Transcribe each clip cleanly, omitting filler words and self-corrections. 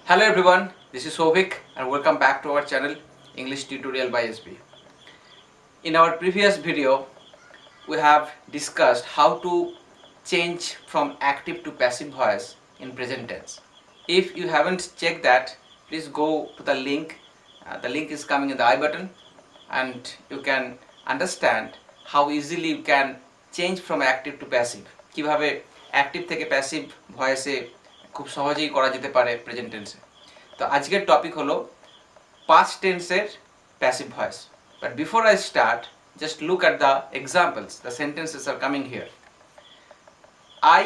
Hello everyone, this is Sovik and welcome back to our channel English Tutorial by SB. In our previous video, we have discussed how to change from active to passive voice in present tense. If you haven't checked that, please go to the link. The link is coming in the I button and you can understand how easily you can change from active to passive. কিভাবে active থেকে passive ভয়েসে খুব সহজেই করা যেতে পারে present টেন্সে। তো আজকের টপিক হলো past টেন্সের passive voice. But before I start, just look at the examples. The sentences are coming here. I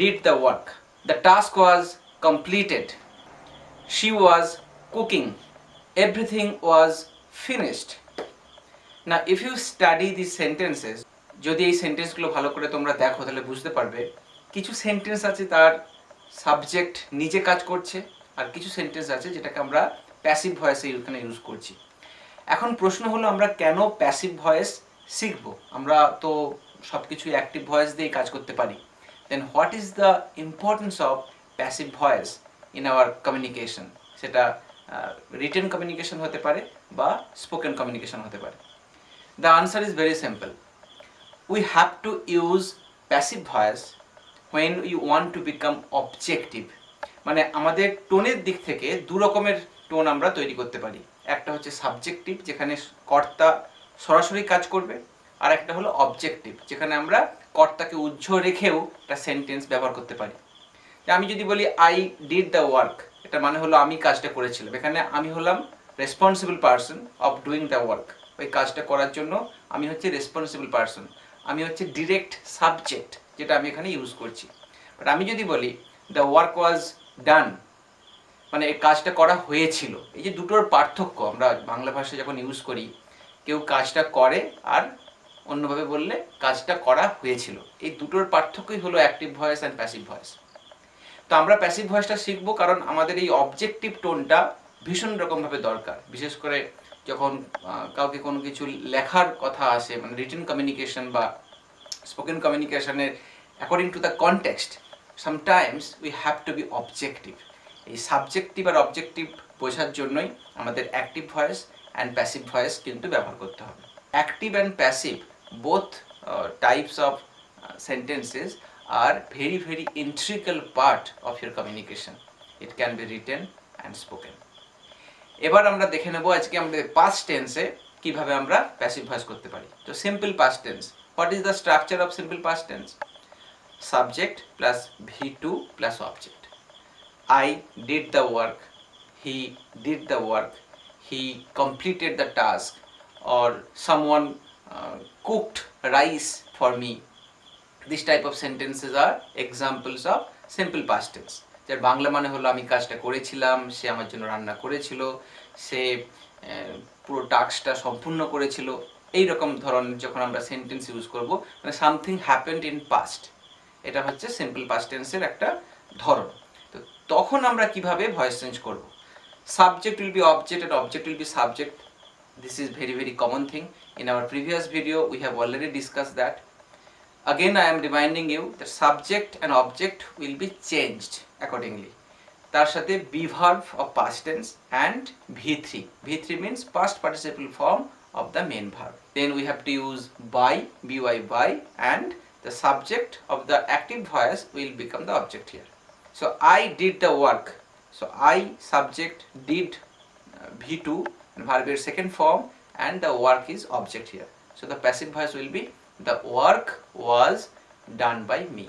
did the work. The task was completed. She was cooking. Everything was finished. Now if you study these sentences, যদি এই সেন্টেন্সগুলো ভালো করে তোমরা দেখো তাহলে বুঝতে পারবে কিছু সেন্টেন্স আছে তার সাবজেক্ট নিজে কাজ করছে আর কিছু সেন্টেন্স আছে যেটাকে আমরা প্যাসিভ ভয়েসে এখানে ইউজ করছি। এখন প্রশ্ন হলো আমরা কেন প্যাসিভ ভয়েস শিখবো? আমরা তো সব কিছু অ্যাক্টিভ ভয়েস দিয়েই কাজ করতে পারি। Then what is the importance of passive voice in our communication? সেটা রিটেন কমিউনিকেশন হতে পারে বা স্পোকেন কমিউনিকেশন হতে পারে। The answer is very simple. We have to use passive voice when we want to become objective. মানে আমাদের টোনের দিক থেকে দু রকমের টোন আমরা তৈরি করতে পারি। একটা হচ্ছে সাবজেক্টিভ, যেখানে কর্তা সরাসরি কাজ করবে, আর একটা হলো অবজেক্টিভ, যেখানে আমরা কর্তাকে উজ্জ্ব রেখেও একটা সেন্টেন্স ব্যবহার করতে পারি। আমি যদি বলি আই ডিড দ্য ওয়ার্ক, এটা মানে হলো আমি কাজটা করেছিলাম। এখানে আমি হলাম responsible person of doing the work. ওই কাজটা করার জন্য আমি হচ্ছে রেসপন্সিবল পারসন, আমি হচ্ছে ডিরেক্ট সাবজেক্ট, যেটা আমি এখানে ইউজ করছি। বাট আমি যদি বলি দ্য ওয়ার্ক ওয়াজ ডান, মানে এই কাজটা করা হয়েছিল। এই যে দুটোর পার্থক্য আমরা বাংলা ভাষায় যখন ইউজ করি, কেউ কাজটা করে আর অন্যভাবে বললে কাজটা করা হয়েছিল, এই দুটোর পার্থক্যই হলো active voice and passive voice. তো আমরা প্যাসিভ ভয়েসটা শিখবো কারণ আমাদের এই অবজেক্টিভ টোনটা ভীষণ রকমভাবে দরকার। বিশেষ করে যখন কাউকে কোনো কিছু লেখার কথা আসে, মানে রিটেন কমিউনিকেশন বা স্পোকেন কমিউনিকেশনের according to the context, sometimes we have to be objective. এই সাবজেক্টিভ আর অবজেক্টিভ বোঝার জন্যই আমাদের active voice and passive voice কিন্তু ব্যবহার করতে হবে। Active and passive both types of sentences are very very integral part of your communication. It can be written and spoken. এবার আমরা দেখে নেব আজকে আমাদের পাস্ট টেন্সে কিভাবে আমরা প্যাসিভ ভয়েস করতে পারি। তো simple past tense, what is the structure of simple past tense? Subject plus V2 plus object. I did the work, he did the work, he completed the task, or someone cooked rice for me. This type of sentences are examples of simple past tense. যার বাংলা মানে হলো আমি কাজটা করেছিলাম, সে আমার জন্য রান্না করেছিল, সে পুরো টাস্কটা সম্পূর্ণ করেছিল। এই রকম ধরনের যখন আমরা সেন্টেন্স ইউজ করব, মানে সামথিং হ্যাপেন্ড ইন পাস্ট, এটা হচ্ছে সিম্পল পাস্ট টেন্সের একটা ধরন। তো তখন আমরা কিভাবে ভয়েস চেঞ্জ করব? Subject will be object and object will be subject. This is very very common thing. In our previous video we have already discussed that. Again I am reminding you that subject and object will be changed accordingly. তার সাথে be verb of past tense and V3. V3 means past participle form of the main verb. Then we have to use by, by, and the subject of the active voice will become the object here. So I did the work. So I subject did V2 and verb second form and the work is object here. So the passive voice will be the work was done by me.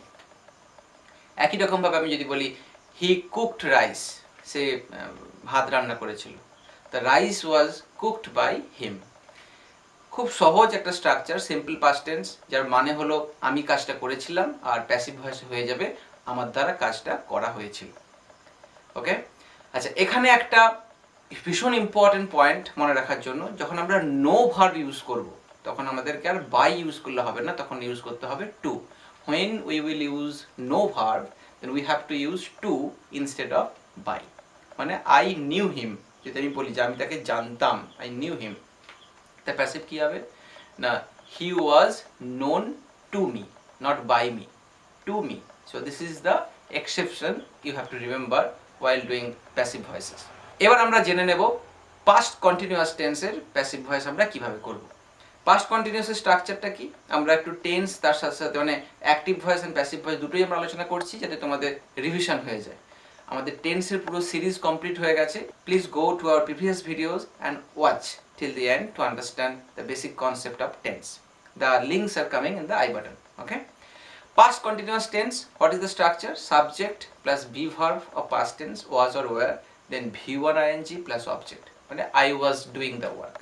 একই রকম ভাবে আমি যদি বলি he cooked rice, সে ভাত রান্না করেছিল, the rice was cooked by him. খুব সহজ একটা স্ট্রাকচার, সিম্পল পাস্ট টেন্স, যার মানে হলো আমি কাজটা করেছিলাম আর প্যাসিভ ভয়েসে হয়ে যাবে আমার দ্বারা কাজটা করা হয়েছিল। ওকে, আচ্ছা, এখানে একটা ভীষণ ইম্পর্টেন্ট পয়েন্ট মনে রাখার জন্য, যখন আমরা নো ভার্ব ইউজ করব তখন আমাদেরকে আর বাই ইউজ করলে হবে না, তখন ইউজ করতে হবে two. when we will use no verb then we have to use to instead of by. মানে I knew him, যদি আমি বলি যে আমি তাকে জানতাম, I knew him, তার প্যাসিভ কি হবে না, he was known to me, not by me, to me. So this is the exception you have to remember while doing passive voices. এবার আমরা জেনে নেব past continuous tense-এর passive voice আমরা কিভাবে করব। past continuous এর স্ট্রাকচারটা কি, আমরা একটু টেন্স তার সাথে সাথে মানে active voice and passive voice দুটোই আমরা আলোচনা করছি যাতে তোমাদের রিভিশন হয়ে যায়। আমাদের টেন্সের পুরো সিরিজ কমপ্লিট হয়ে গেছে। Please go to our previous videos and watch till the end to understand the basic concept of tense. The links are coming in the I button. Okay. Past continuous tense, what is the structure? Subject plus be verb of past tense was or were, then V1 ing plus object. মানে I was doing the work.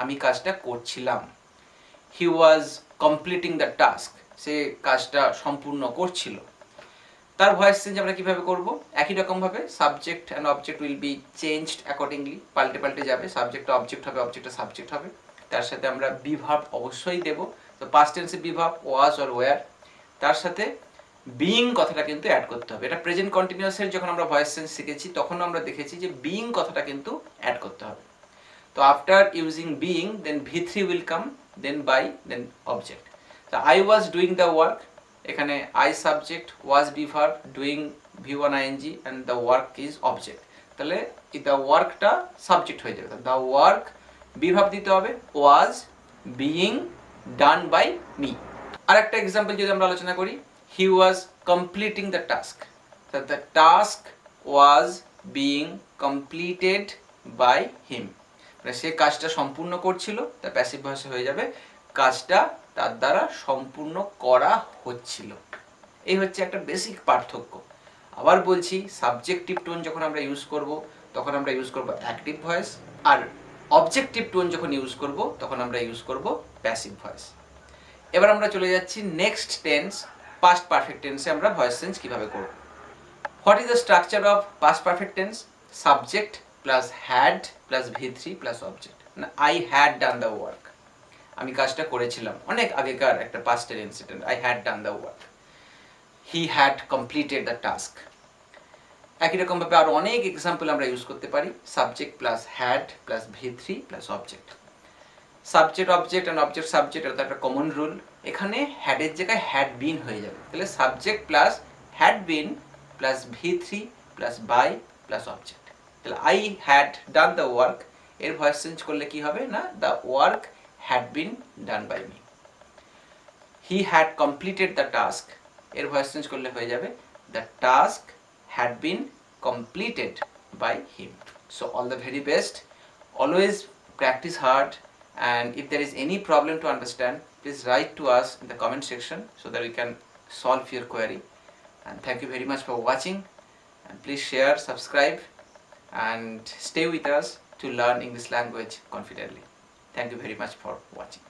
আমি কাজটা করছিলাম। He was completing the task. সে কাজটা সম্পূর্ণ করছিল। তার voice change আমরা কিভাবে করব? একই রকম ভাবে subject and object will be changed accordingly, পাল্টে পাল্টে যাবে। সাবজেক্টটা অবজেক্ট হবে, অবজেক্টটা সাবজেক্ট হবে। তার সাথে আমরা বি ভার্ব অবশ্যই দেব। তো পাস্ট টেন্সে be verb was or were, তার সাথে বিইং কথাটা কিন্তু অ্যাড করতে হবে। এটা প্রেজেন্ট কন্টিনিউয়াসের যখন আমরা ভয়েস চেঞ্জ শিখেছি তখন আমরা দেখেছি যে বিইং কথাটা কিন্তু অ্যাড করতে হবে। তো after using being then V3 will come, then by, then object. তো I was doing the work, এখানে I subject, was be verb, doing V1 ing and the work is object. তাহলে the ওয়ার্কটা subject হয়ে যাবে। The work be verb দিতে হবে, was being done by me. আর একটা এক্সাম্পল যদি আমরা আলোচনা করি, he was completing the task. The task was being completed by him. মানে সে কাজটা সম্পূর্ণ করছিল, তার প্যাসিভ ভয়েসে হয়ে যাবে কাজটা তার দ্বারা সম্পূর্ণ করা হচ্ছিল। এই হচ্ছে একটা বেসিক পার্থক্য। আবার বলছি, সাবজেক্টিভ টোন যখন আমরা ইউজ করব তখন আমরা ইউজ করব অ্যাক্টিভ ভয়েস, আর অবজেক্টিভ টোন যখন ইউজ করব তখন আমরা ইউজ করব প্যাসিভ ভয়েস। এবার আমরা চলে যাচ্ছি নেক্সট টেন্স, পাস্ট পারফেক্ট টেন্সে আমরা ভয়েস চেঞ্জ কিভাবে করব। What is the structure of past perfect tense? Subject plus had plus V3 plus object. I had done the work, আমি কাজটা করেছিলাম। অনেক আগেকার একটা পাস্টের incident, I had done the work. He had completed the task. একই রকমভাবে আরও অনেক এক্সাম্পল আমরা ইউজ করতে পারি। Subject plus had plus V3 plus object. Subject object and object subject, এটা একটা কমন রুল। এখানে হ্যাডের জায়গায় হ্যাড বিন হয়ে যাবে। তাহলে subject plus had been plus V3 plus by plus object. তাহলে I had done the work, এর voice change করলে কি হবে না, the work had been done by me. He had completed the task, এর ভয়েস চেঞ্জ করলে হয়ে যাবে the task had been completed by him. So all the very best, always practice hard, and if there is any problem to understand, please write to us in the comment section so that we can solve your query. And thank you very much for watching, and please share, subscribe and stay with us to learn English language confidently. Thank you very much for watching.